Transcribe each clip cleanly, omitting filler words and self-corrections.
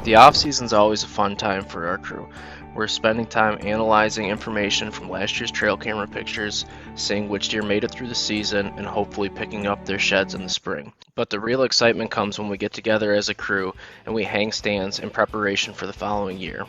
The off-season's always a fun time for our crew. We're spending time analyzing information from last year's trail camera pictures, seeing which deer made it through the season, and hopefully picking up their sheds in the spring. But the real excitement comes when we get together as a crew and we hang stands in preparation for the following year.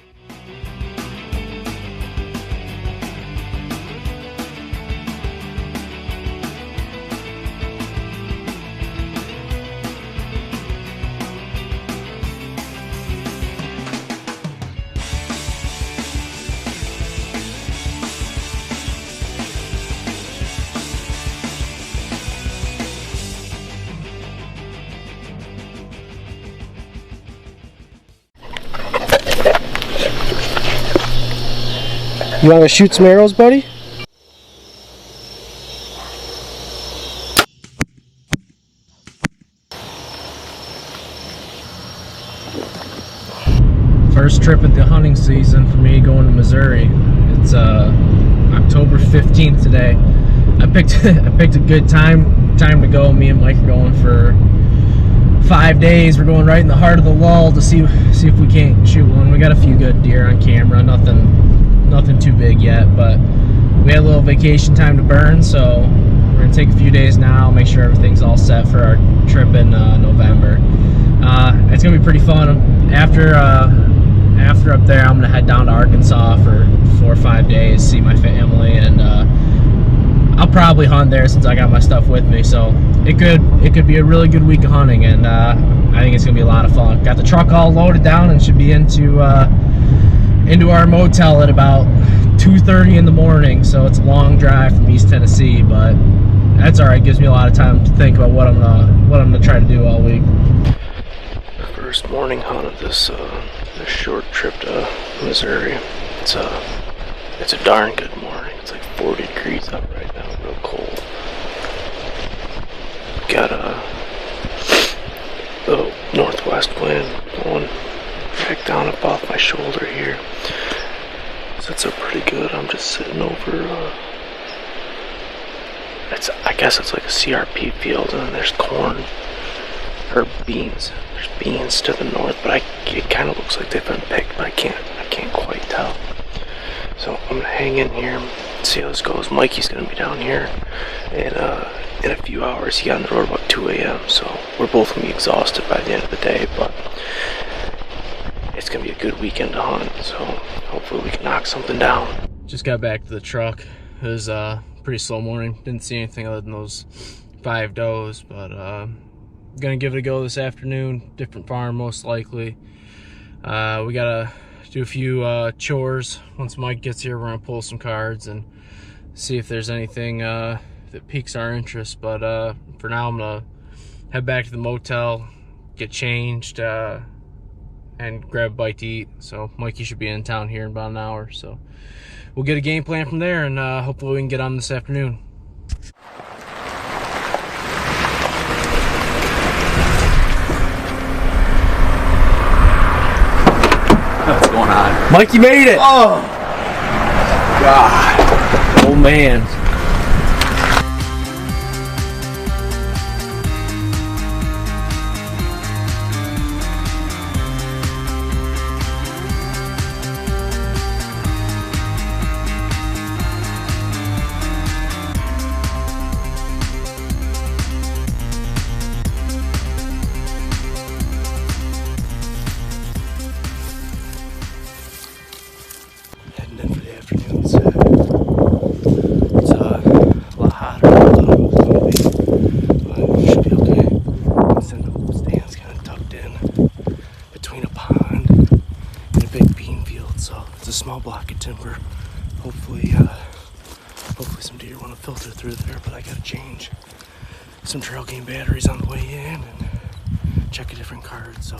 You want to shoot some arrows, buddy? First trip of the hunting season for me going to Missouri. It's October 15th today. I picked a good time to go. Me and Mike are going for 5 days. We're going right in the heart of the lull to see if we can't shoot one. We got a few good deer on camera. Nothing too big yet, but we had a little vacation time to burn, so we're gonna take a few days now, make sure everything's all set for our trip in November. It's gonna be pretty fun. After up there, I'm gonna head down to Arkansas for 4 or 5 days, see my family, and I'll probably hunt there since I got my stuff with me. So it could be a really good week of hunting, and I think it's gonna be a lot of fun. Got the truck all loaded down and should be into our motel at about 2:30 in the morning, so it's a long drive from East Tennessee, but that's alright. Gives me a lot of time to think about what I'm gonna try to do all week. First morning hunt of this short trip to Missouri. It's a darn good morning. It's like 40 degrees out right now, real cold. Got the northwest wind blowing back down up off my shoulder here. So it's pretty good. I'm just sitting over I guess it's like a CRP field, and then there's corn or beans. There's beans to the north, but it kind of looks like they've been picked, but I can't quite tell. So I'm gonna hang in here and see how this goes. Mikey's gonna be down here in a few hours. He got on the road about 2 a.m. so we're both gonna be exhausted by the end of the day, but it's gonna be a good weekend to hunt, so hopefully we can knock something down. Just got back to the truck. It was a pretty slow morning. Didn't see anything other than those 5 does, but gonna give it a go this afternoon. Different farm most likely. We gotta do a few chores. Once Mike gets here, we're gonna pull some cards and see if there's anything that piques our interest, but for now I'm gonna head back to the motel, get changed, and grab a bite to eat. So Mikey should be in town here in about an hour, so we'll get a game plan from there, and hopefully we can get on this afternoon. What's going on? Mikey made it! Oh God. Oh man. Heading in for the afternoon. It's a lot hotter than I thought it was going to be, but it should be okay. This end of the stand's kind of tucked in between a pond and a big bean field, so it's a small block of timber. Hopefully some deer want to filter through there, but I got to change some trail game batteries on the way in and check a different card, so.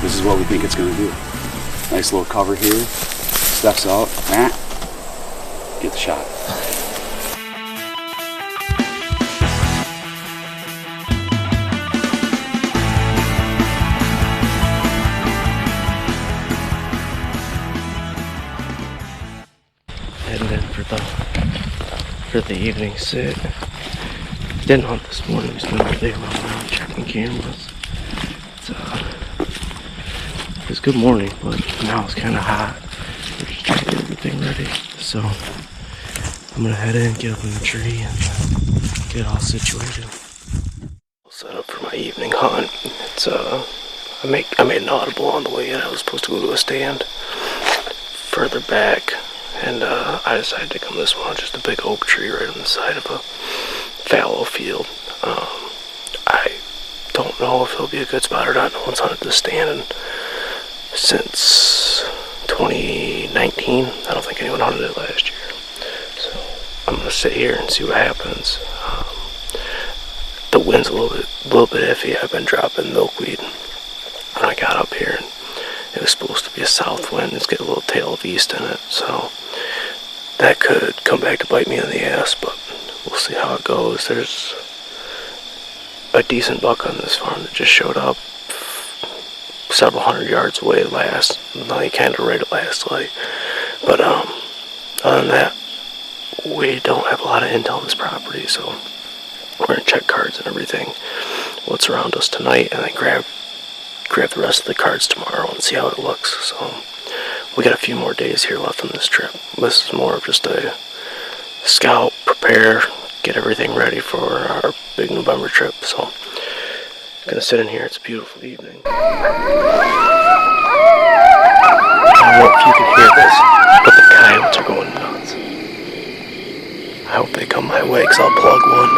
This is what we think it's going to do. Nice little cover here. Steps out. Get the shot. Heading in for the evening sit. Didn't hunt this morning. We spent all day running around checking cameras. It was a good morning, but now it's kind of hot. We're just trying to get everything ready. So I'm gonna head in, get up in the tree, and get all situated. Set up for my evening hunt. It's I made an audible on the way in. I was supposed to go to a stand further back, and I decided to come this one. Just a big oak tree right on the side of a fallow field. I don't know if it'll be a good spot or not. No one's hunted this stand since 2019. I don't think anyone hunted it last year. So I'm gonna sit here and see what happens. The wind's a little bit iffy. I've been dropping milkweed when I got up here, and it was supposed to be a south wind. It's got a little tail of east in it, so that could come back to bite me in the ass, but we'll see how it goes. There's a decent buck on this farm that just showed up several hundred yards away last night, kind of right at last light. But other than that, we don't have a lot of intel on this property, so we're gonna check cards and everything, what's around us tonight, and then grab the rest of the cards tomorrow and see how it looks. So we got a few more days here left on this trip. This is more of just a scout, prepare, get everything ready for our big November trip. So I'm gonna sit in here. It's a beautiful evening. I don't know if you can hear this, but the coyotes are going nuts. I hope they come my way, 'cause I'll plug one.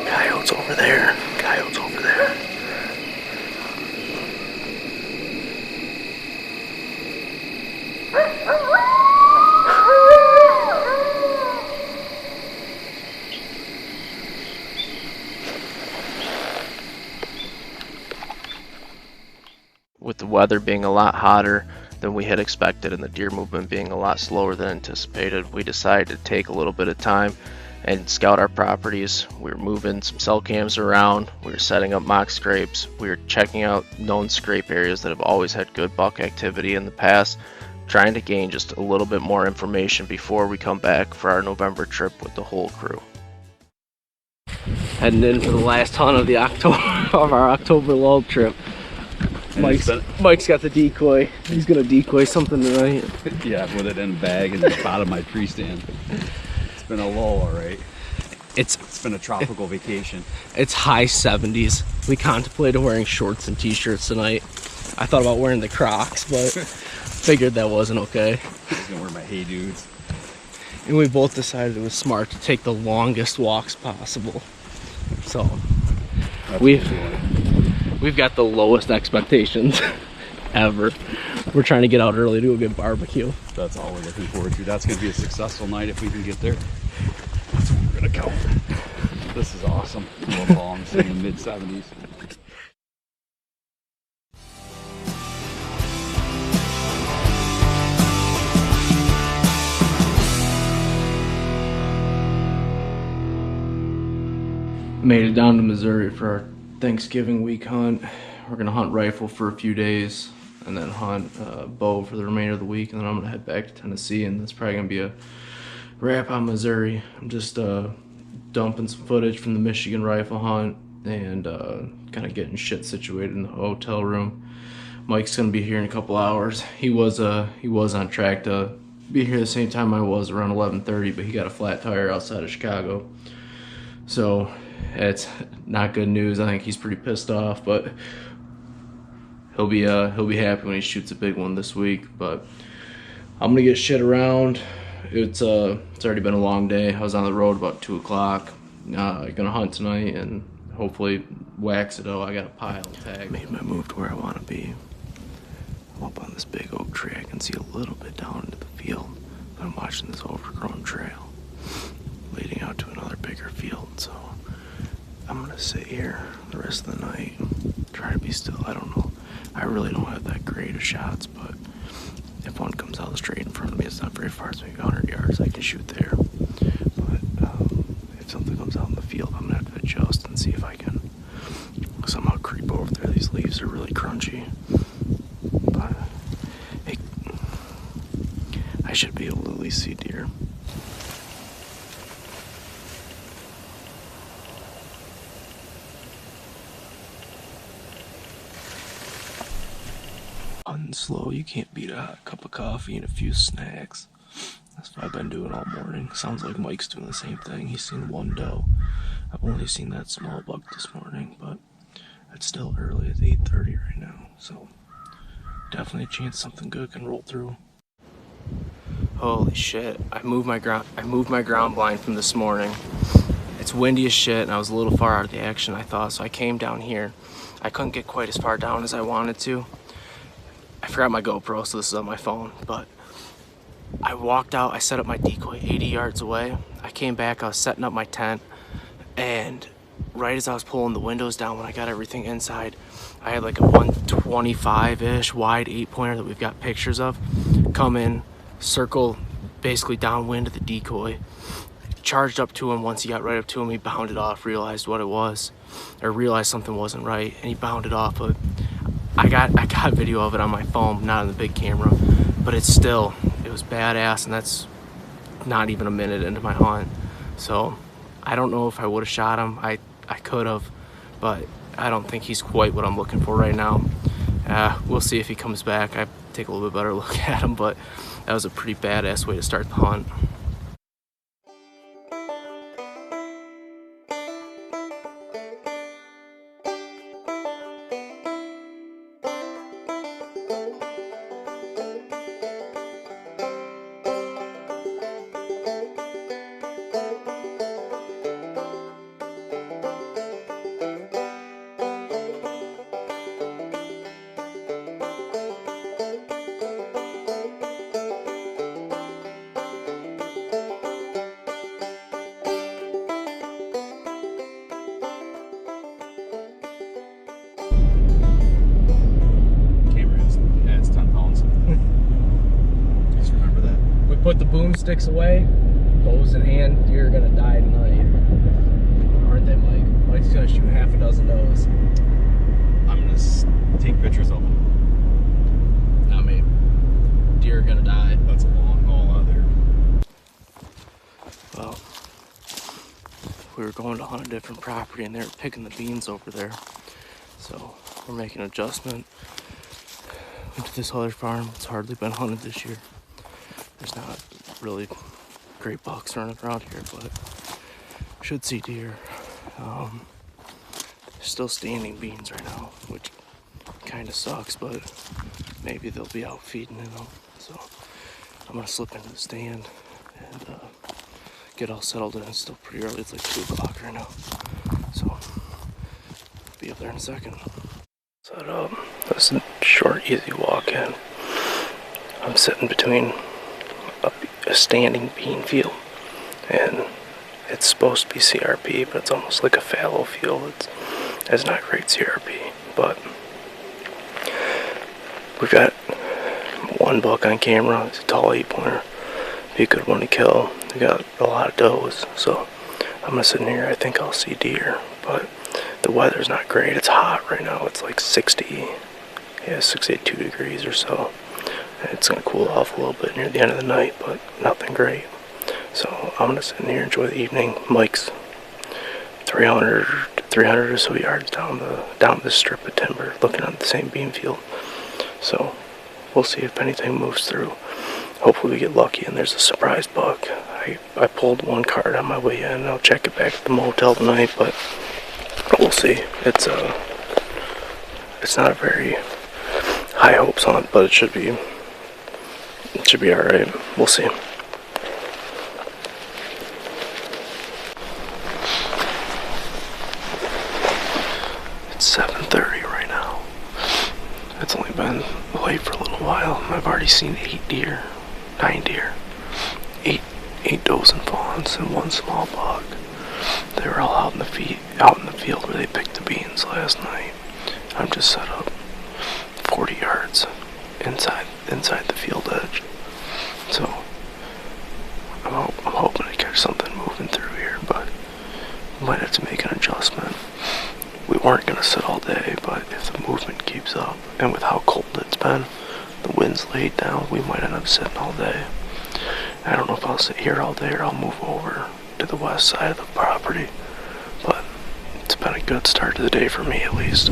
Coyotes over there. Coyotes over there. With the weather being a lot hotter than we had expected and the deer movement being a lot slower than anticipated, we decided to take a little bit of time and scout our properties. We were moving some cell cams around, we were setting up mock scrapes, we were checking out known scrape areas that have always had good buck activity in the past, trying to gain just a little bit more information before we come back for our November trip with the whole crew. Heading in for the last hunt of our October lull trip. Mike's got the decoy. He's gonna decoy something tonight. Yeah, I put it in a bag in the bottom of my tree stand. It's been a lull, alright. It's been a tropical vacation. It's high 70s. We contemplated wearing shorts and t-shirts tonight. I thought about wearing the Crocs, but figured that wasn't okay. I was gonna wear my Hey Dudes. And we both decided it was smart to take the longest walks possible. So we've got the lowest expectations ever. We're trying to get out early to go get barbecue. That's all we're looking forward to. That's gonna be a successful night if we can get there. That's what we're gonna count. This is awesome. I'm in the mid 70s. Made it down to Missouri for our Thanksgiving week hunt. We're gonna hunt rifle for a few days and then hunt bow for the remainder of the week, and then I'm gonna head back to Tennessee, and that's probably gonna be a wrap on Missouri. I'm just dumping some footage from the Michigan rifle hunt and kind of getting shit situated in the hotel room. Mike's gonna be here in a couple hours. He was on track to be here the same time I was, around 11:30, but he got a flat tire outside of Chicago. So it's not good news. I think he's pretty pissed off, but he'll be happy when he shoots a big one this week. But I'm gonna get shit around. It's already been a long day. I was on the road about 2 o'clock. Gonna hunt tonight and hopefully wax it out. I got a pile of tags. Made my move to where I want to be. I'm up on this big oak tree. I can see a little bit down into the field. been watching this overgrown trail leading out to another bigger field, so I'm gonna sit here the rest of the night, try to be still. I don't know. I really don't have that great of shots, but if one comes out straight in front of me, it's not very far. It's maybe 100 yards. I can shoot there. But if something comes out in the field, I'm gonna have to adjust and see if I can somehow creep over there. These leaves are really crunchy, but hey, I should be able to at least see deer. Hunting slow, you can't beat a hot cup of coffee and a few snacks. That's what I've been doing all morning. Sounds like Mike's doing the same thing. He's seen one doe. I've only seen that small buck this morning, but it's still early. It's 8:30 right now, so definitely a chance something good can roll through. Holy shit! I moved my ground blind from this morning. It's windy as shit, and I was a little far out of the action, I thought, so I came down here. I couldn't get quite as far down as I wanted to. I forgot my GoPro, so this is on my phone, but I walked out, I set up my decoy 80 yards away. I came back, I was setting up my tent, and right as I was pulling the windows down when I got everything inside, I had like a 125-ish wide 8-pointer that we've got pictures of come in, circle basically downwind of the decoy, charged up to him. Once he got right up to him, he bounded off, realized what it was, or realized something wasn't right, and he bounded off. But I got video of it on my phone, not on the big camera, but it was badass, and that's not even a minute into my hunt. So I don't know if I would have shot him. I could have, but I don't think he's quite what I'm looking for right now. We'll see if he comes back. I take a little bit better look at him, but that was a pretty badass way to start the hunt. Put the boomsticks away, bows in hand, deer are gonna die tonight. Aren't they, Mike? Mike's gonna shoot half a dozen does. I'm gonna take pictures of them. Not me. Deer are gonna die. That's a long haul out there. Well, we were going to hunt a different property and they were picking the beans over there. So we're making an adjustment. Went to this other farm. It's hardly been hunted this year. There's not really great bucks running around here, but should see deer. Still standing beans right now, which kind of sucks, but maybe they'll be out feeding in them. So I'm gonna slip into the stand and get all settled in. It's still pretty early. It's like 2 o'clock right now. So I'll be up there in a second. Set up. That's a short, easy walk in. I'm sitting between a standing bean field, and it's supposed to be CRP, but it's almost like a fallow field. It's not great CRP, but we've got one buck on camera. It's a tall 8-pointer. Be a good one to kill. We got a lot of does, so I'm gonna sit in here. I think I'll see deer, but the weather's not great. It's hot right now. It's like 62 degrees or so. It's gonna cool off a little bit near the end of the night, but nothing great. So I'm gonna sit in here, enjoy the evening. Mike's 300 or so yards down this strip of timber, looking at the same bean field. So we'll see if anything moves through. Hopefully we get lucky and there's a surprise buck. I pulled one card on my way in. I'll check it back at the motel tonight, but we'll see. It's not a very high hopes hunt, but it should be alright. We'll see. It's 7:30 right now. It's only been light for a little while. I've already seen 9 deer. 8 does and fawns and 1 small buck. They were all out in the field where they picked the beans last night. I'm just set up 40 yards inside the field edge. So I'm hoping to catch something moving through here, but we might have to make an adjustment. We weren't gonna sit all day, but if the movement keeps up, and with how cold it's been, the wind's laid down, we might end up sitting all day. I don't know if I'll sit here all day or I'll move over to the west side of the property, but it's been a good start to the day for me at least.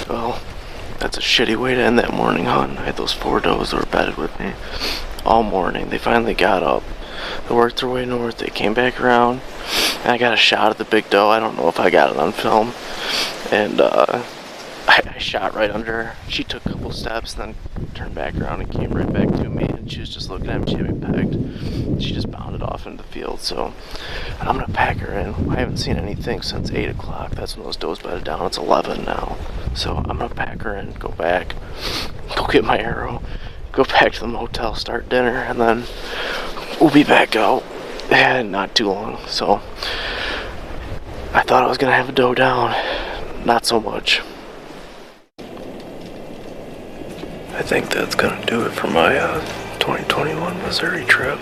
Well, that's a shitty way to end that morning hunt. I had those 4 does that were bedded with me all morning. They finally got up. They worked their way north. They came back around, and I got a shot at the big doe. I don't know if I got it on film. And I shot right under her. She took a couple steps, then turned back around and came right back to me. And she was just looking at me. She had me pegged. She just bounded off into the field. So I'm going to pack her in. I haven't seen anything since 8 o'clock. That's when those does bedded down. It's 11 now. So I'm going to pack her in, go back, go get my arrow, go back to the motel, start dinner, and then we'll be back out. And not too long. So I thought I was going to have a doe down. Not so much. I think that's going to do it for my 2021 Missouri trip.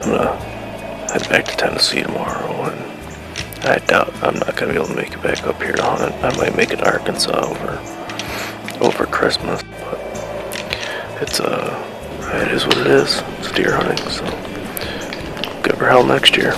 I'm going to head back to Tennessee tomorrow, and I doubt I'm not going to be able to make it back up here to hunt. I might make it to Arkansas over Christmas, but it is what it is. It's deer hunting, so good for hell next year.